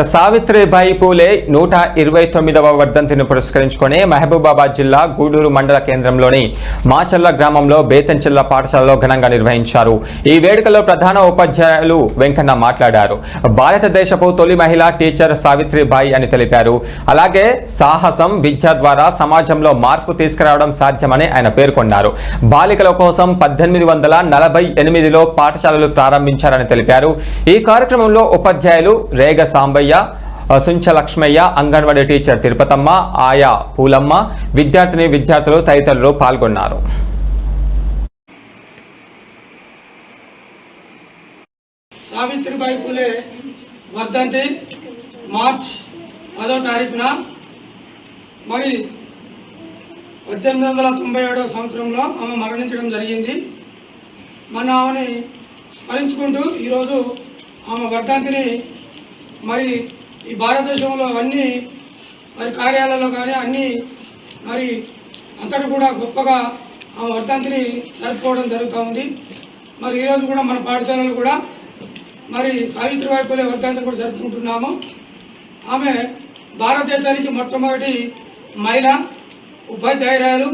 సావిత్రిబాయి పూలే 129వ వర్ధంతిని పురస్కరించుకొని మహబూబాబాద్ జిల్లా గూడూరు మండల కేంద్రంలోని మాచర్ల గ్రామంలో బేతంచెల్ల పాఠశాలలో ఘనంగా నిర్వహించారు. ఈ వేడుకలో ప్రధాన ఉపాధ్యాయులు వెంకన్న మాట్లాడారు. భారతదేశపు తొలి మహిళా టీచర్ సావిత్రిబాయి అని తెలిపారు. అలాగే సాహసం విద్య ద్వారా సమాజంలో మార్పు తీసుకురావడం సాధ్యమని ఆయన పేర్కొన్నారు. బాలికల కోసం 1848లో పాఠశాలలు ప్రారంభించారని తెలిపారు. ఈ కార్యక్రమంలో ఉపాధ్యాయులు రేగ సాంబయ్య, సుంచ లక్ష్మయ్య, అంగన్వాడీ టీచర్ తిరుపతమ్మ, ఆయా పూలమ్మ, విద్యార్థులు తదితరులు పాల్గొన్నారు. సావిత్రిబాయి పూలే వర్ధంతి మార్చ్ 10వ తారీఖున మరి 1897వ సంవత్సరంలో ఆమె మరణించడం జరిగింది. మన ఆమెని స్మరించుకుంటూ ఈరోజు ఆమె వర్ధంతిని మరి ఈ భారతదేశంలో అన్ని మరి కార్యాలయాల్లో కానీ అన్ని మరి అంతటా కూడా గొప్పగా ఆమె వర్ధంతిని జరుపుకోవడం జరుగుతూ ఉంది. మరి ఈరోజు కూడా మన పాఠశాలలు కూడా మరి సావిత్రిబాయి పూలే వర్ధంతిని కూడా జరుపుకుంటున్నాము. ఆమె భారతదేశానికి మొట్టమొదటి మహిళా ఉపాధ్యాయురాలు.